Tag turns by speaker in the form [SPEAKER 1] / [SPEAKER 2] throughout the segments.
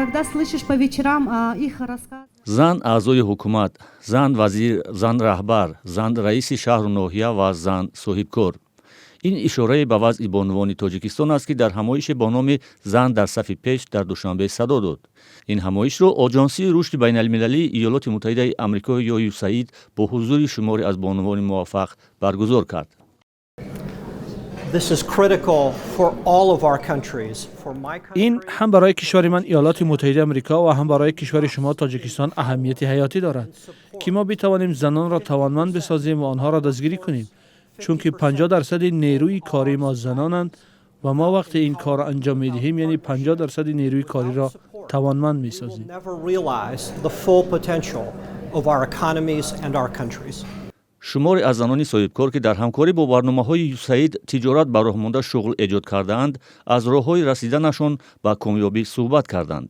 [SPEAKER 1] когда слышишь по вечерам их рассказ.
[SPEAKER 2] зан аъзои ҳукумат, зан вазир, зан раҳбар, зан раиси шаҳру ноҳия ва зан соҳибкор. ин ишораи ба вазъи бонувони тоҷикистон аст ки дар ҳамоише бо номи зан дар сафи пеш дар душанбе садо дод. ин ҳамоишро оҷонсии рушди байналмилалии иёлоти муттаҳидаи амрико ё USAID бо ҳузури шуморе аз бонувони муваффақ баргузор кард.
[SPEAKER 3] این هم برای کشور من ایالات متحده آمریکا و هم برای کشور شما تاجیکستان اهمیت حیاتی دارد که ما بتوانیم زنان را توانمند بسازیم و آنها را دستگیری کنیم، چون که 50% نیروی کاری ما زنانند و ما وقتی این کار را انجام میدهیم یعنی 50% نیروی کاری را توانمند میسازیم.
[SPEAKER 2] шуморе аз занони соҳибкор ки дар ҳамкорӣ бо барномаҳои USAID тиҷорат ба роҳ монда шуғл эҷод кардаанд, аз роҳҳои расиданашон ба комёбӣ суҳбат карданд.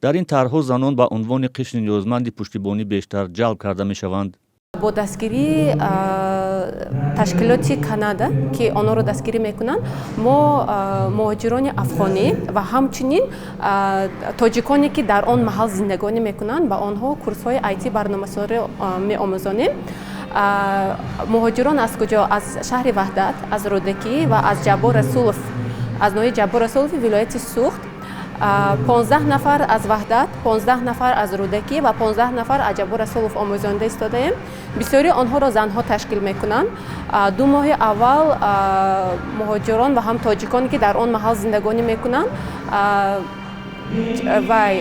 [SPEAKER 2] дар ин тарҳҳо занон ба унвони қишри ниёзманди пуштибонӣ бештар ҷалб карда мешаванд.
[SPEAKER 4] бо дастгирии ташкилоти Канада ки онҳоро дастгирӣ мекунанд, мо муҳоҷирони афғонӣ ва ҳамчунин тоҷиконе ки дар он маҳал зиндагонӣ мекунанд ба онҳо курсҳои IT барномасозиро меомӯзонем. муҳоҷирон аз куҷо? Аз шаҳри Ваҳдат, аз Рӯдакӣ ва аз Ҷаббор Расулов, аз ноҳияи Ҷаббор Расулови вилояти Суғд. 15 нафар аз Ваҳдат, 15 нафар аз Рӯдакӣ ва 15 нафар аз Ҷаббор Расулов омӯзонда истодаем. бисёри онҳоро занҳо ташкил мекунанд. 2 моҳи аввал муҳоҷирон ва ҳам тоҷиконе ки дар он маҳал зиндагонӣ мекунанд вай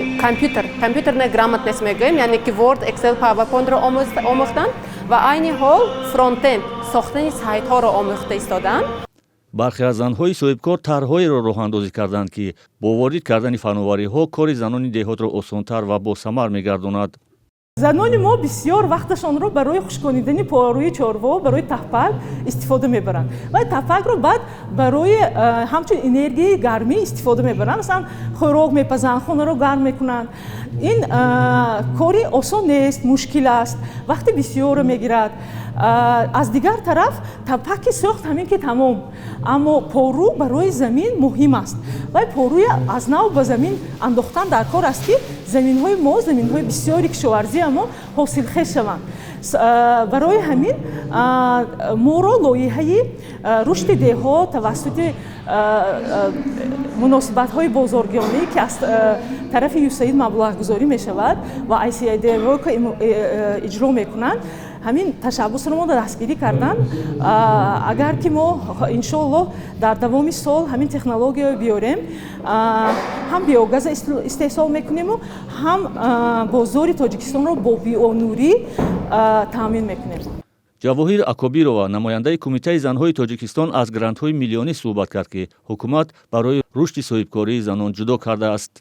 [SPEAKER 4] компютерная грамотность мегӯем, яъне ки Word, Excel, PowerPoint-ро омӯхтанд ва айни ҳол фронтенд сохтани сайтҳоро омӯхта истодаанд.
[SPEAKER 2] бархе аз занҳои соҳибкор тарҳҳоеро роҳандозӣ карданд ки бо ворид кардани фанновариҳо кори занони деҳотро осонтар ва босамар мегардонад.
[SPEAKER 5] زنان ما بسیار وقتشان رو برای خشکانیدن پاروی چاروا برای تپک استفاده میبرند و تپک رو بعد برای همچون انرژی گرمی استفاده میبرند، مثلا خوراک میپزن، خونه رو گرم میکنند. این کاری آسان نیست، مشکل است، وقتی بسیار میگیرد. از دیگر طرف تپک ساخت همین که تمام، اما پارو برای زمین مهم است و پاروی از نو به زمین انداختن در کار است که زمین های ما زمین های بسیاری کشاورزی اما حاصلخیز شوند. برای همین ما را لایحه رشد دهها توسط مناسبت های بازارگانی که از طرف USAID مبلغ گذاری می شود و ICID رو که اجرا می کنند، همین تشبس رو ما دستگیری کردن. اگر که ما انشالله در دوام سال همین تکنولوژی رو بیاریم، هم بیوگاز استحصال میکنیم و هم بازار تاجیکستان رو با بیونوری تامین میکنیم.
[SPEAKER 2] ҷавоҳир Акобирова, намояндаи кумитаи занҳои Тоҷикистон, аз грантҳои миллионӣ суҳбат кард ки ҳукумат барои рушди соҳибкории занон ҷудо кардааст.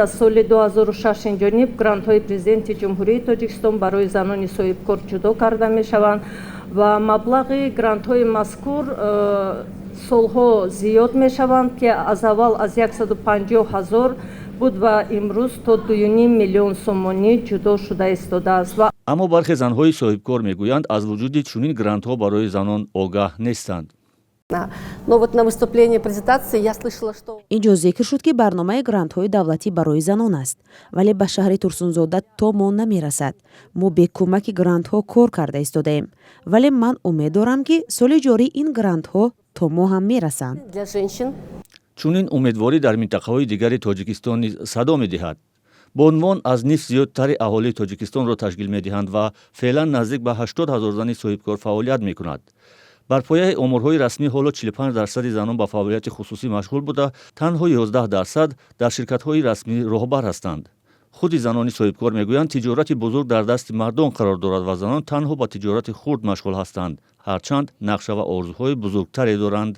[SPEAKER 6] аз соли 2006 инҷониб грантҳои президенти ҷумҳурии Тоҷикистон барои занони соҳибкор ҷудо карда мешаванд ва маблағи грантҳои мазкур солҳо зиёд мешаванд ки аз аввал аз 150 000 буд ва имрӯз то 2.5 миллион сомонӣ ҷудо шуда истодааст.
[SPEAKER 2] аммо бархе занҳои соҳибкор мегӯянд аз вуҷуди чунин грантҳо барои занон огаҳ нестанд.
[SPEAKER 4] Но вот на выступлении презентации я слышала, что
[SPEAKER 7] инҷо зикр шуд ки барномаи грантҳои давлатӣ барои занон аст, вале ба шаҳри Турсунзода то мо намерасад. мо бе кӯмаки грантҳо кор карда истодаем, вале ман умед дорам ки соли ҷорӣ ин грантҳо то мо ҳам мерасанд.
[SPEAKER 4] для женщин
[SPEAKER 2] чунин умедворӣ дар минтақаҳои дигари Тоҷикистон низ садо медиҳад. бо унвон аз ниф зиёдтари аҳолии Тоҷикистонро ташкил медиҳанд ва феълан наздик ба 80 000 зани соҳибкор фаъолият мекунад. бар пояи омурҳои расмӣ ҳоло 45% занон ба фаъолияти хусусӣ машғул буда, танҳо 11% дар ширкатҳои расмӣ роҳбар ҳастанд. худи занони соҳибкор мегӯянд тиҷорати бузург дар дасти мардон қарор дорад ва занон танҳо ба тиҷорати хурд машғул ҳастанд, ҳарчанд нақша ва орзуҳои бузургтаре доранд.